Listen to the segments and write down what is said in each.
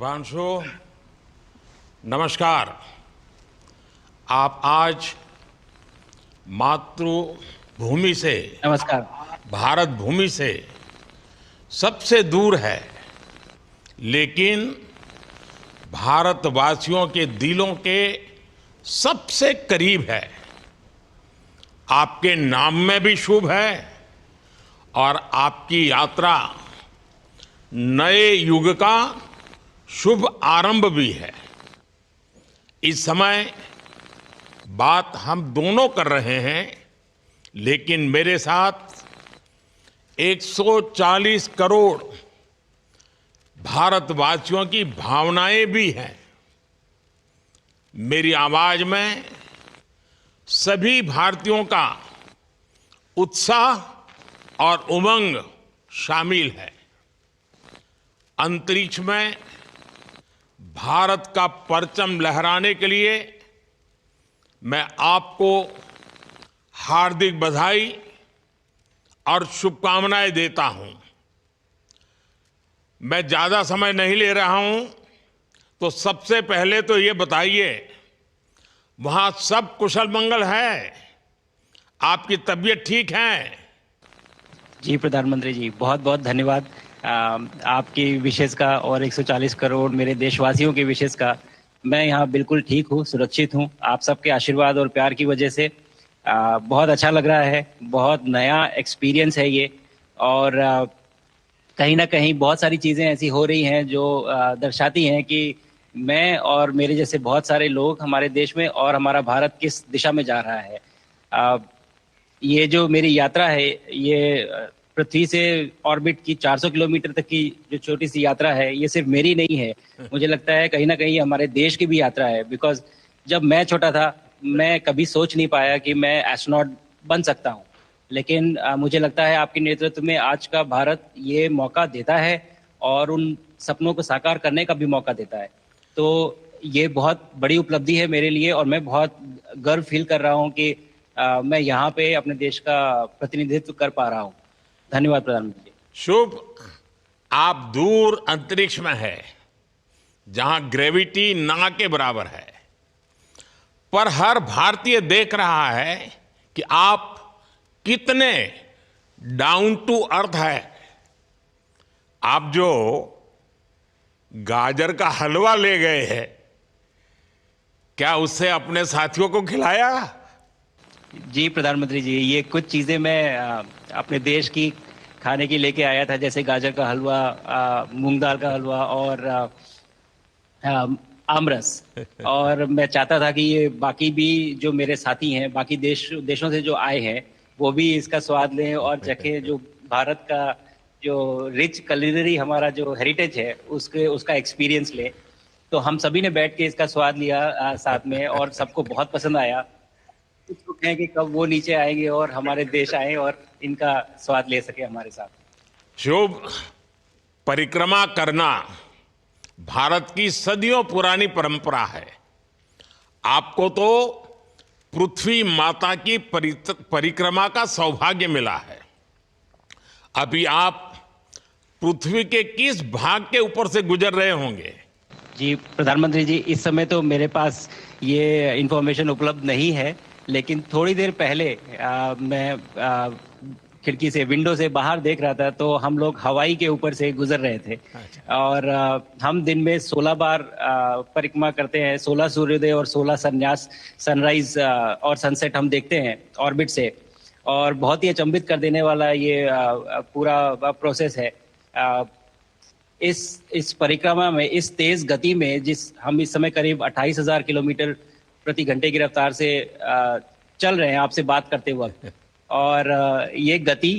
शुभांशु, नमस्कार। आप आज मातृभूमि से, नमस्कार। भारत भूमि से सबसे दूर है, लेकिन भारतवासियों के दिलों के सबसे करीब है। आपके नाम में भी शुभ है और आपकी यात्रा नए युग का शुभ आरंभ भी है। इस समय बात हम दोनों कर रहे हैं, लेकिन मेरे साथ 140 करोड़ भारतवासियों की भावनाएं भी हैं। मेरी आवाज में सभी भारतीयों का उत्साह और उमंग शामिल है। अंतरिक्ष में भारत का परचम लहराने के लिए मैं आपको हार्दिक बधाई और शुभकामनाएं देता हूं। मैं ज्यादा समय नहीं ले रहा हूं, तो सबसे पहले तो ये बताइए, वहां सब कुशल मंगल है? आपकी तबीयत ठीक है? जी प्रधानमंत्री जी, बहुत बहुत धन्यवाद आपकी विशेष का और 140 करोड़ मेरे देशवासियों की विशेष का। मैं यहाँ बिल्कुल ठीक हूँ, सुरक्षित हूँ। आप सबके आशीर्वाद और प्यार की वजह से बहुत अच्छा लग रहा है। बहुत नया एक्सपीरियंस है ये, और कहीं ना कहीं बहुत सारी चीज़ें ऐसी हो रही हैं जो दर्शाती हैं कि मैं और मेरे जैसे बहुत सारे लोग हमारे देश में और हमारा भारत किस दिशा में जा रहा है। ये जो मेरी यात्रा है, ये पृथ्वी से ऑर्बिट की 400 किलोमीटर तक की जो छोटी सी यात्रा है, ये सिर्फ मेरी नहीं है। मुझे लगता है कहीं ना कहीं हमारे देश की भी यात्रा है। बिकॉज जब मैं छोटा था, मैं कभी सोच नहीं पाया कि मैं एस्ट्रोनॉट बन सकता हूँ, लेकिन मुझे लगता है आपके नेतृत्व में आज का भारत ये मौका देता है और उन सपनों को साकार करने का भी मौका देता है। तो ये बहुत बड़ी उपलब्धि है मेरे लिए, और मैं बहुत गर्व फील कर रहा हूँ कि मैं यहाँ पे अपने देश का प्रतिनिधित्व कर पा रहा हूँ। धन्यवाद प्रधानमंत्री जी। शुभ। आप दूर अंतरिक्ष में है, जहां ग्रेविटी ना के बराबर है, पर हर भारतीय देख रहा है कि आप कितने डाउन टू अर्थ है। आप जो गाजर का हलवा ले गए हैं, क्या उससे अपने साथियों को खिलाया? जी प्रधानमंत्री जी, ये कुछ चीज़ें मैं अपने देश की खाने की लेके आया था, जैसे गाजर का हलवा, मूंग दाल का हलवा और आमरस। और मैं चाहता था कि ये बाकी भी जो मेरे साथी हैं, बाकी देशों से जो आए हैं, वो भी इसका स्वाद लें और चखें, जो भारत का जो रिच कुलिनरी हमारा जो हेरिटेज है उसका एक्सपीरियंस लें। तो हम सभी ने बैठ के इसका स्वाद लिया साथ में, और सबको बहुत पसंद आया। उत्सुक हैं कि कब वो नीचे आएंगे और हमारे देश आए और इनका स्वाद ले सके हमारे साथ। शुभ। परिक्रमा करना भारत की सदियों पुरानी परंपरा है। आपको तो पृथ्वी माता की परिक्रमा का सौभाग्य मिला है। अभी आप पृथ्वी के किस भाग के ऊपर से गुजर रहे होंगे? जी प्रधानमंत्री जी, इस समय तो मेरे पास ये इंफॉर्मेशन उपलब्ध नहीं है, लेकिन थोड़ी देर पहले मैं खिड़की से, विंडो से बाहर देख रहा था, तो हम लोग हवाई के ऊपर से गुजर रहे थे। अच्छा। और हम दिन में 16 बार परिक्रमा करते हैं। 16 सूर्योदय और 16 संन्यास, सनराइज और सनसेट हम देखते हैं ऑर्बिट से। और बहुत ही अचंभित कर देने वाला ये पूरा प्रोसेस है। इस परिक्रमा में, इस तेज गति में, हम इस समय करीब 28,000 किलोमीटर प्रति घंटे की रफ्तार से चल रहे हैं आपसे बात करते वक्त। और ये गति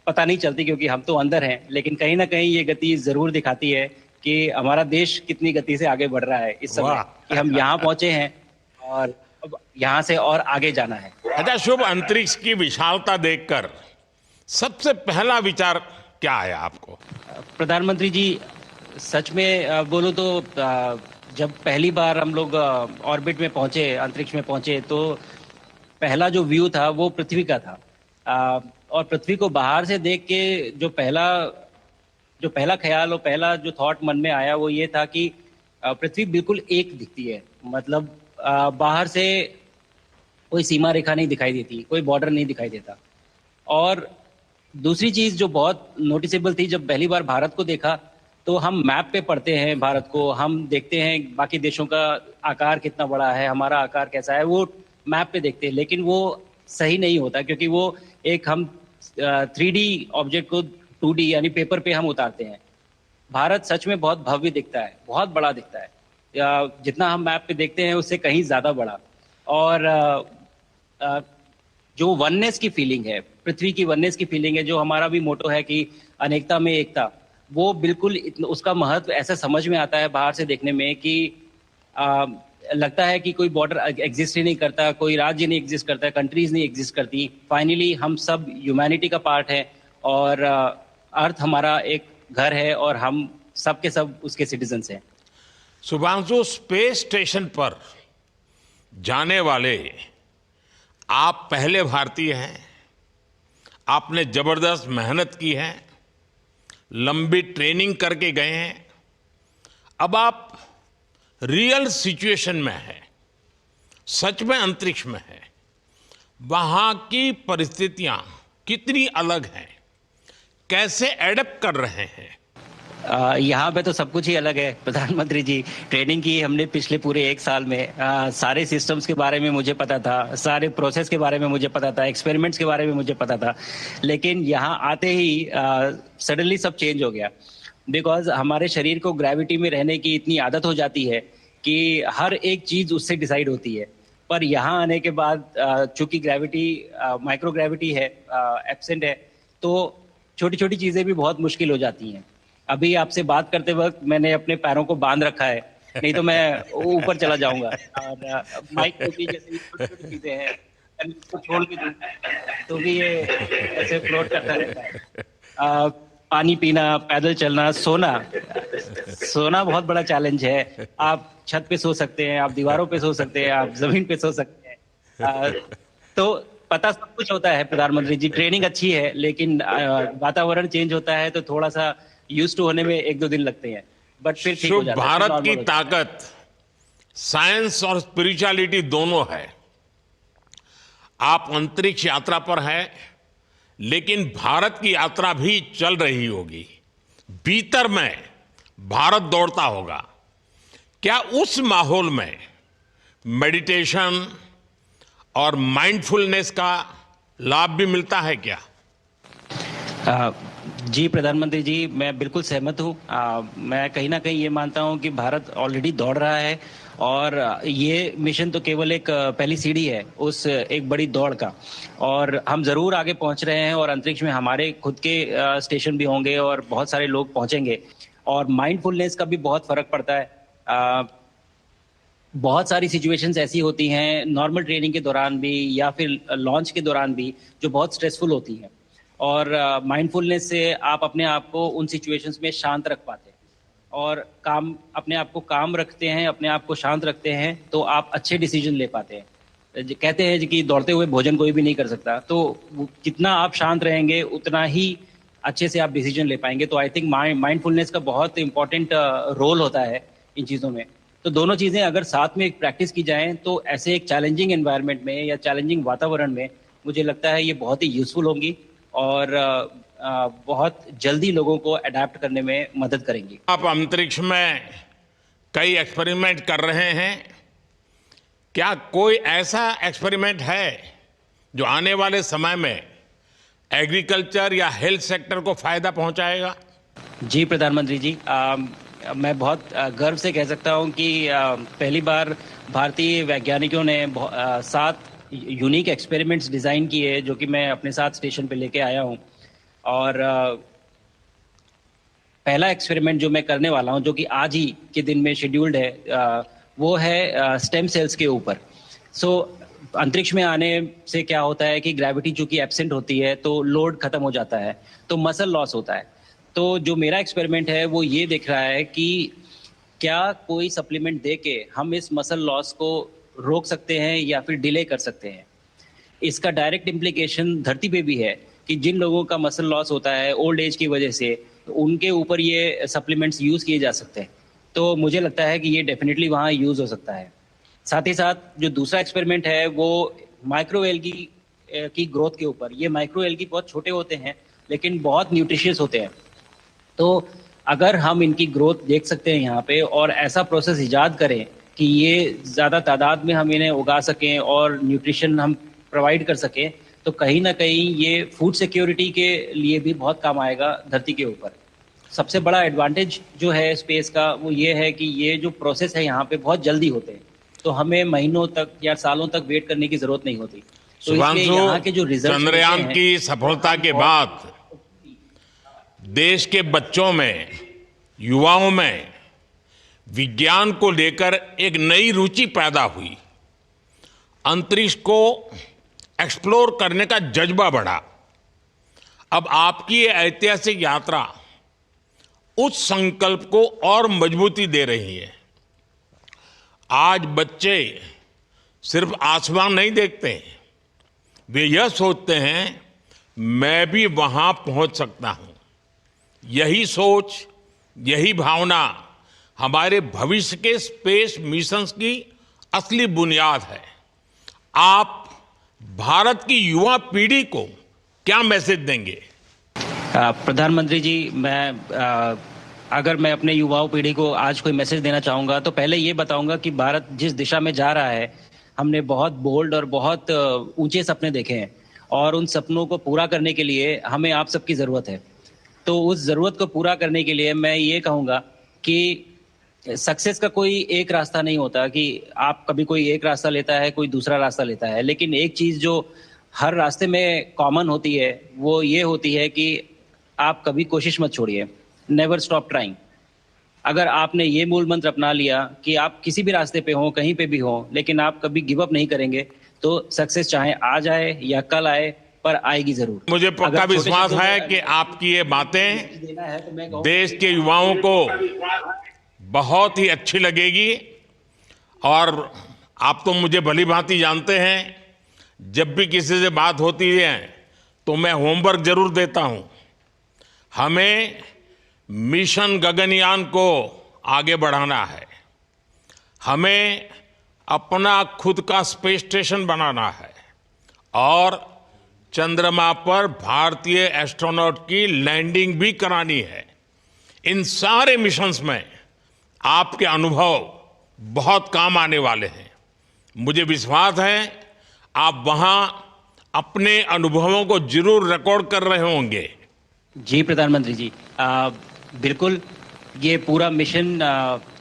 पता नहीं चलती क्योंकि हम तो अंदर हैं, लेकिन कहीं ना कहीं ये गति जरूर दिखाती है कि हमारा देश कितनी गति से आगे बढ़ रहा है इस समय, कि हम यहाँ पहुंचे हैं और अब यहाँ से और आगे जाना है। अच्छा शुभ, अंतरिक्ष की विशालता देखकर सबसे पहला विचार क्या आया आपको? प्रधानमंत्री जी, सच में बोलो तो जब पहली बार हम लोग ऑर्बिट में पहुंचे, अंतरिक्ष में पहुंचे, तो पहला जो व्यू था वो पृथ्वी का था। और पृथ्वी को बाहर से देख के जो पहला जो पहला ख्याल और पहला जो थॉट मन में आया वो ये था कि पृथ्वी बिल्कुल एक दिखती है। मतलब बाहर से कोई सीमा रेखा नहीं दिखाई देती, कोई बॉर्डर नहीं दिखाई देता। और दूसरी चीज जो बहुत नोटिसेबल थी, जब पहली बार भारत को देखा तो हम मैप पे पढ़ते हैं भारत को, हम देखते हैं बाकी देशों का आकार कितना बड़ा है, हमारा आकार कैसा है, वो मैप पे देखते हैं। लेकिन वो सही नहीं होता, क्योंकि वो एक हम 3D ऑब्जेक्ट को 2D यानी पेपर पे हम उतारते हैं। भारत सच में बहुत भव्य दिखता है, बहुत बड़ा दिखता है, जितना हम मैप पे देखते हैं उससे कहीं ज्यादा बड़ा। और जो वननेस की फीलिंग है, पृथ्वी की वननेस की फीलिंग है, जो हमारा भी मोटो है कि अनेकता में एकता, वो बिल्कुल उसका महत्व ऐसा समझ में आता है बाहर से देखने में कि लगता है कि कोई बॉर्डर एग्जिस्ट ही नहीं करता, कोई राज्य नहीं एग्जिस्ट करता, कंट्रीज नहीं एग्जिस्ट करती। फाइनली हम सब ह्यूमैनिटी का पार्ट है और अर्थ हमारा एक घर है और हम सब के सब उसके सिटीजन्स हैं। शुभांशु, स्पेस स्टेशन पर जाने वाले आप पहले भारतीय हैं। आपने जबरदस्त मेहनत की है, लंबी ट्रेनिंग करके गए हैं। अब आप रियल सिचुएशन में हैं, सच में अंतरिक्ष में हैं। वहां की परिस्थितियां कितनी अलग हैं, कैसे एडप्ट कर रहे हैं? यहाँ पे तो सब कुछ ही अलग है प्रधानमंत्री जी। ट्रेनिंग की हमने पिछले पूरे 1 साल में। सारे सिस्टम्स के बारे में मुझे पता था, सारे प्रोसेस के बारे में मुझे पता था, एक्सपेरिमेंट्स के बारे में मुझे पता था। लेकिन यहाँ आते ही सडनली सब चेंज हो गया। बिकॉज हमारे शरीर को ग्रेविटी में रहने की इतनी आदत हो जाती है कि हर एक चीज उससे डिसाइड होती है। पर यहाँ आने के बाद चूंकि ग्रेविटी माइक्रो ग्रेविटी है, एब्सेंट है, तो छोटी छोटी चीजें भी बहुत मुश्किल हो जाती हैं। अभी आपसे बात करते वक्त मैंने अपने पैरों को बांध रखा है, नहीं तो मैं ऊपर चला जाऊंगा। और माइक को भी जैसे छोटी छोटी चीजें हैं, अगर इसको छोड़ भी दूं तो भी ये ऐसे फ्लोट करता रहता है। पानी पीना, पैदल चलना, सोना बहुत बड़ा चैलेंज है। आप छत पे सो सकते हैं, आप दीवारों पे सो सकते हैं, आप जमीन पे सो सकते हैं। तो पता सब कुछ होता है प्रधानमंत्री जी, ट्रेनिंग अच्छी है, लेकिन वातावरण चेंज होता है तो थोड़ा सा यूज टू होने में 1-2 दिन लगते हैं, बट फिर ठीक हो जाता है। भारत की ताकत साइंस और स्पिरिचुअलिटी दोनों है। आप अंतरिक्ष यात्रा पर हैं, लेकिन भारत की यात्रा भी चल रही होगी। भीतर में भारत दौड़ता होगा। क्या उस माहौल में मेडिटेशन और माइंडफुलनेस का लाभ भी मिलता है क्या? जी प्रधानमंत्री जी, मैं बिल्कुल सहमत हूँ। मैं कहीं ना कहीं ये मानता हूँ कि भारत ऑलरेडी दौड़ रहा है और ये मिशन तो केवल एक पहली सीढ़ी है उस एक बड़ी दौड़ का। और हम जरूर आगे पहुंच रहे हैं और अंतरिक्ष में हमारे खुद के स्टेशन भी होंगे और बहुत सारे लोग पहुंचेंगे। और माइंडफुलनेस का भी बहुत फर्क पड़ता है। बहुत सारी सिचुएशंस ऐसी होती हैं नॉर्मल ट्रेनिंग के दौरान भी या फिर लॉन्च के दौरान भी, जो बहुत स्ट्रेसफुल होती हैं। और माइंडफुलनेस से आप अपने आप को उन सिचुएशंस में शांत रख पाते हैं और अपने आप को काम रखते हैं, अपने आप को शांत रखते हैं, तो आप अच्छे डिसीजन ले पाते हैं। कहते हैं कि दौड़ते हुए भोजन कोई भी नहीं कर सकता, तो जितना आप शांत रहेंगे उतना ही अच्छे से आप डिसीजन ले पाएंगे। तो आई थिंक माइंडफुलनेस का बहुत इंपॉर्टेंट रोल होता है इन चीज़ों में। तो दोनों चीज़ें अगर साथ में प्रैक्टिस की जाएं तो ऐसे एक चैलेंजिंग एनवायरनमेंट में या चैलेंजिंग वातावरण में मुझे लगता है ये बहुत ही यूजफुल होंगी और बहुत जल्दी लोगों को अडेप्ट करने में मदद करेंगी। आप अंतरिक्ष में कई एक्सपेरिमेंट कर रहे हैं। क्या कोई ऐसा एक्सपेरिमेंट है जो आने वाले समय में एग्रीकल्चर या हेल्थ सेक्टर को फायदा पहुंचाएगा? जी प्रधानमंत्री जी, मैं बहुत गर्व से कह सकता हूं कि पहली बार भारतीय वैज्ञानिकों ने 7 यूनिक एक्सपेरिमेंट्स डिज़ाइन किए, जो कि मैं अपने साथ स्टेशन पे लेके आया हूं। और पहला एक्सपेरिमेंट जो मैं करने वाला हूं, जो कि आज ही के दिन में शेड्यूल्ड है, वो है स्टेम सेल्स के ऊपर। सो अंतरिक्ष में आने से क्या होता है कि ग्रेविटी चूंकि एब्सेंट होती है तो लोड खत्म हो जाता है, तो मसल लॉस होता है। तो जो मेरा एक्सपेरिमेंट है वो ये देख रहा है कि क्या कोई सप्लीमेंट दे के हम इस मसल लॉस को रोक सकते हैं या फिर डिले कर सकते हैं। इसका डायरेक्ट इम्प्लीकेशन धरती पे भी है कि जिन लोगों का मसल लॉस होता है ओल्ड एज की वजह से, उनके ऊपर ये सप्लीमेंट्स यूज़ किए जा सकते हैं। तो मुझे लगता है कि ये डेफिनेटली वहाँ यूज़ हो सकता है। साथ ही साथ जो दूसरा एक्सपेरिमेंट है वो माइक्रो एल्गी की ग्रोथ के ऊपर। ये माइक्रो एल्गी बहुत छोटे होते हैं लेकिन बहुत न्यूट्रिशियस होते हैं। तो अगर हम इनकी ग्रोथ देख सकते हैं यहाँ पे और ऐसा प्रोसेस इजाद करें कि ये ज़्यादा तादाद में हम इन्हें उगा सकें और न्यूट्रिशन हम प्रोवाइड कर सकें, तो कहीं ना कहीं ये फूड सिक्योरिटी के लिए भी बहुत काम आएगा धरती के ऊपर। सबसे बड़ा एडवांटेज जो है स्पेस का वो ये है कि ये जो प्रोसेस है यहाँ पे बहुत जल्दी होते हैं, तो हमें महीनों तक या सालों तक वेट करने की ज़रूरत नहीं होती। तो इसलिए शुभांशु, यहाँ के जो रिजल्ट चंद्रयान की सफलता के बाद देश के बच्चों में, युवाओं में विज्ञान को लेकर एक नई रुचि पैदा हुई। अंतरिक्ष को एक्सप्लोर करने का जज्बा बढ़ा। अब आपकी ये ऐतिहासिक यात्रा उस संकल्प को और मजबूती दे रही है। आज बच्चे सिर्फ आसमान नहीं देखते, वे यह सोचते हैं मैं भी वहां पहुंच सकता हूं। यही सोच, यही भावना हमारे भविष्य के स्पेस मिशंस की असली बुनियाद है। आप भारत की युवा पीढ़ी को क्या मैसेज देंगे? प्रधानमंत्री जी, अगर मैं अपने युवाओं पीढ़ी को आज कोई मैसेज देना चाहूँगा तो पहले ये बताऊँगा कि भारत जिस दिशा में जा रहा है, हमने बहुत बोल्ड और बहुत ऊंचे सपने देखे हैं और उन सपनों को पूरा करने के लिए हमें आप सबकी ज़रूरत है। तो उस ज़रूरत को पूरा करने के लिए मैं ये कहूँगा कि सक्सेस का कोई एक रास्ता नहीं होता कि आप कभी कोई एक रास्ता लेता है, कोई दूसरा रास्ता लेता है, लेकिन एक चीज़ जो हर रास्ते में कॉमन होती है वो ये होती है कि आप कभी कोशिश मत छोड़िए, नेवर स्टॉप ट्राइंग। अगर आपने ये मूल मंत्र अपना लिया कि आप किसी भी रास्ते पे हो, कहीं पे भी हो, लेकिन आप कभी गिव अप नहीं करेंगे, तो सक्सेस चाहे आज आए या कल आए पर आएगी जरूर। मुझे पक्का विश्वास है कि आपकी ये बातें देश के युवाओं को बहुत ही अच्छी लगेगी। और आप तो मुझे भली भांति जानते हैं, जब भी किसी से बात होती है तो मैं होमवर्क जरूर देता हूं। हमें मिशन गगनयान को आगे बढ़ाना है, हमें अपना खुद का स्पेस स्टेशन बनाना है और चंद्रमा पर भारतीय एस्ट्रोनॉट की लैंडिंग भी करानी है। इन सारे मिशंस में आपके अनुभव बहुत काम आने वाले हैं। मुझे विश्वास है आप वहां अपने अनुभवों को जरूर रिकॉर्ड कर रहे होंगे। जी प्रधानमंत्री जी, बिल्कुल। ये पूरा मिशन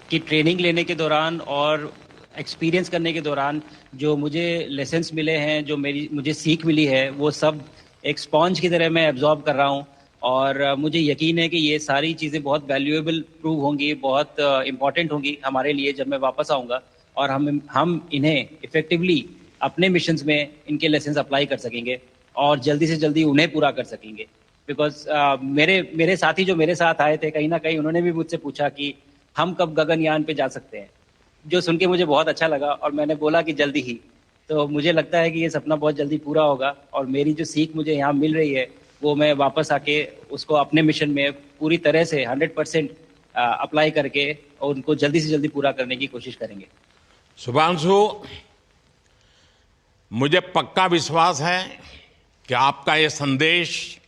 की ट्रेनिंग लेने के दौरान और एक्सपीरियंस करने के दौरान जो मुझे लेसन्स मिले हैं, जो मुझे सीख मिली है, वो सब एक स्पॉन्ज की तरह मैं एब्जॉर्ब कर रहा हूँ और मुझे यकीन है कि ये सारी चीज़ें बहुत वैल्यूएबल प्रूव होंगी, बहुत इम्पॉर्टेंट होंगी हमारे लिए जब मैं वापस आऊँगा और हम इन्हें इफ़ेक्टिवली अपने मिशंस में इनके लेसन्स अप्लाई कर सकेंगे और जल्दी से जल्दी उन्हें पूरा कर सकेंगे। बिकॉज मेरे साथी जो मेरे साथ आए थे, कहीं ना कहीं उन्होंने भी मुझसे पूछा कि हम कब गगनयान पे जा सकते हैं, जो सुन के मुझे बहुत अच्छा लगा और मैंने बोला कि जल्दी ही। तो मुझे लगता है कि ये सपना बहुत जल्दी पूरा होगा और मेरी जो सीख मुझे यहाँ मिल रही है वो मैं वापस आके उसको अपने मिशन में पूरी तरह से 100% अप्लाई करके और उनको जल्दी से जल्दी पूरा करने की कोशिश करेंगे। शुभांशु, मुझे पक्का विश्वास है कि आपका ये संदेश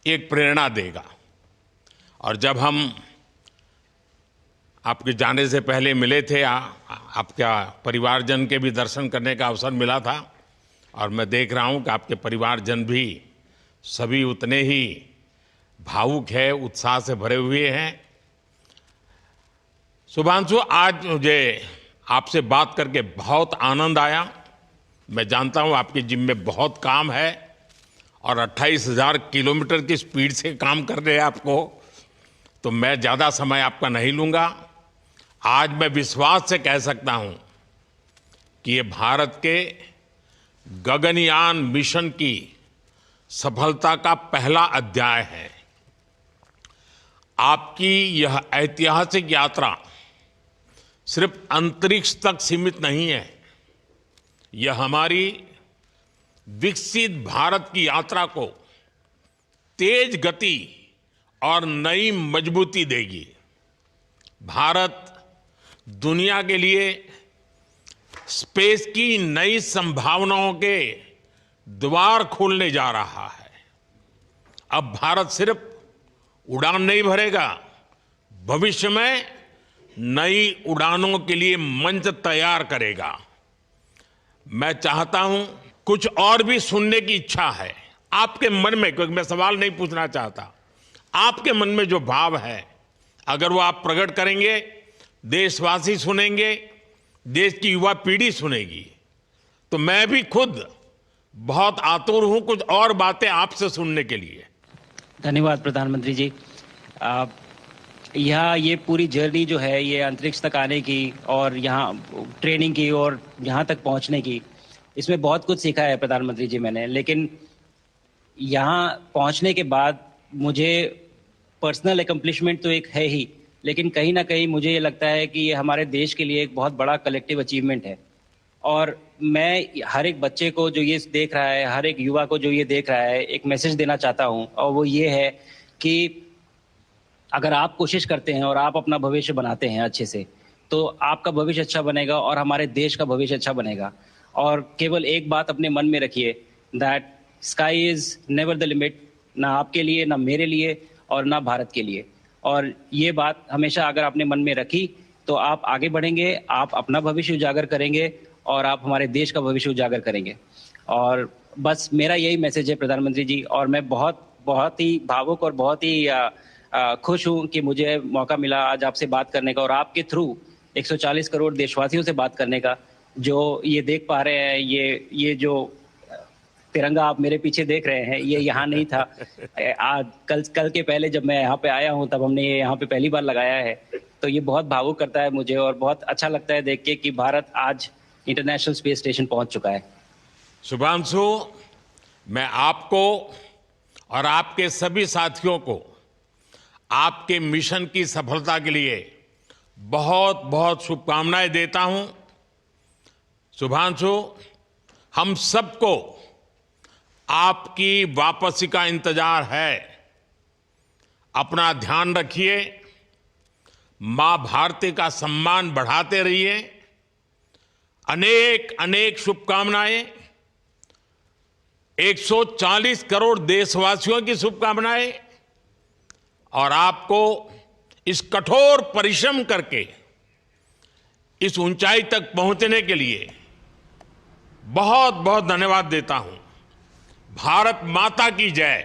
एक प्रेरणा देगा। और जब हम आपके जाने से पहले मिले थे, आपका परिवारजन के भी दर्शन करने का अवसर मिला था और मैं देख रहा हूं कि आपके परिवारजन भी सभी उतने ही भावुक है, उत्साह से भरे हुए हैं। शुभांशु, आज मुझे आपसे बात करके बहुत आनंद आया। मैं जानता हूं आपकी जिम में बहुत काम है और 28,000 किलोमीटर की स्पीड से काम कर रहे हैं आपको, तो मैं ज़्यादा समय आपका नहीं लूँगा। आज मैं विश्वास से कह सकता हूं कि ये भारत के गगनयान मिशन की सफलता का पहला अध्याय है। आपकी यह ऐतिहासिक यात्रा सिर्फ अंतरिक्ष तक सीमित नहीं है, यह हमारी विकसित भारत की यात्रा को तेज गति और नई मजबूती देगी। भारत दुनिया के लिए स्पेस की नई संभावनाओं के द्वार खोलने जा रहा है। अब भारत सिर्फ उड़ान नहीं भरेगा, भविष्य में नई उड़ानों के लिए मंच तैयार करेगा। मैं चाहता हूं, कुछ और भी सुनने की इच्छा है आपके मन में, क्योंकि मैं सवाल नहीं पूछना चाहता, आपके मन में जो भाव है अगर वो आप प्रकट करेंगे, देशवासी सुनेंगे, देश की युवा पीढ़ी सुनेगी, तो मैं भी खुद बहुत आतुर हूं कुछ और बातें आपसे सुनने के लिए। धन्यवाद प्रधानमंत्री जी। आप यहाँ ये पूरी जर्नी जो है ये अंतरिक्ष तक आने की और यहाँ ट्रेनिंग की और यहाँ तक पहुँचने की, इसमें बहुत कुछ सीखा है प्रधानमंत्री जी मैंने। लेकिन यहाँ पहुँचने के बाद मुझे पर्सनल एकम्प्लिशमेंट तो एक है ही, लेकिन कहीं ना कहीं मुझे ये लगता है कि ये हमारे देश के लिए एक बहुत बड़ा कलेक्टिव अचीवमेंट है। और मैं हर एक बच्चे को जो ये देख रहा है, हर एक युवा को जो ये देख रहा है, एक मैसेज देना चाहता हूँ, और वो ये है कि अगर आप कोशिश करते हैं और आप अपना भविष्य बनाते हैं अच्छे से, तो आपका भविष्य अच्छा बनेगा और हमारे देश का भविष्य अच्छा बनेगा। और केवल एक बात अपने मन में रखिए, that sky is never the limit, ना आपके लिए, ना मेरे लिए और ना भारत के लिए। और ये बात हमेशा अगर आपने मन में रखी तो आप आगे बढ़ेंगे, आप अपना भविष्य उजागर करेंगे और आप हमारे देश का भविष्य उजागर करेंगे। और बस मेरा यही मैसेज है प्रधानमंत्री जी। और मैं बहुत ही भावुक और बहुत ही खुश हूं कि मुझे मौका मिला आज आपसे बात करने का और आपके थ्रू 140 करोड़ देशवासियों से बात करने का। जो ये देख पा रहे हैं, ये जो तिरंगा आप मेरे पीछे देख रहे हैं, ये यहाँ नहीं था। आज कल के पहले जब मैं यहाँ पे आया हूँ तब हमने ये यहाँ पे पहली बार लगाया है। तो ये बहुत भावुक करता है मुझे और बहुत अच्छा लगता है देख के कि भारत आज इंटरनेशनल स्पेस स्टेशन पहुंच चुका है। शुभांशु, मैं आपको और आपके सभी साथियों को आपके मिशन की सफलता के लिए बहुत बहुत शुभकामनाएं देता हूं। शुभांशु, हम सबको आपकी वापसी का इंतजार है। अपना ध्यान रखिए, मां भारती का सम्मान बढ़ाते रहिए। अनेक अनेक शुभकामनाएं, 140 करोड़ देशवासियों की शुभकामनाएं, और आपको इस कठोर परिश्रम करके इस ऊंचाई तक पहुंचने के लिए बहुत बहुत धन्यवाद देता हूं। भारत माता की जय।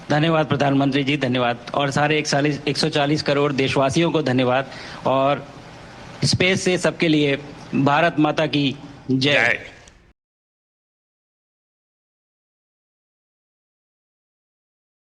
धन्यवाद प्रधानमंत्री जी, धन्यवाद। और सारे 140 करोड़ देशवासियों को धन्यवाद। और स्पेस से सबके लिए भारत माता की जय।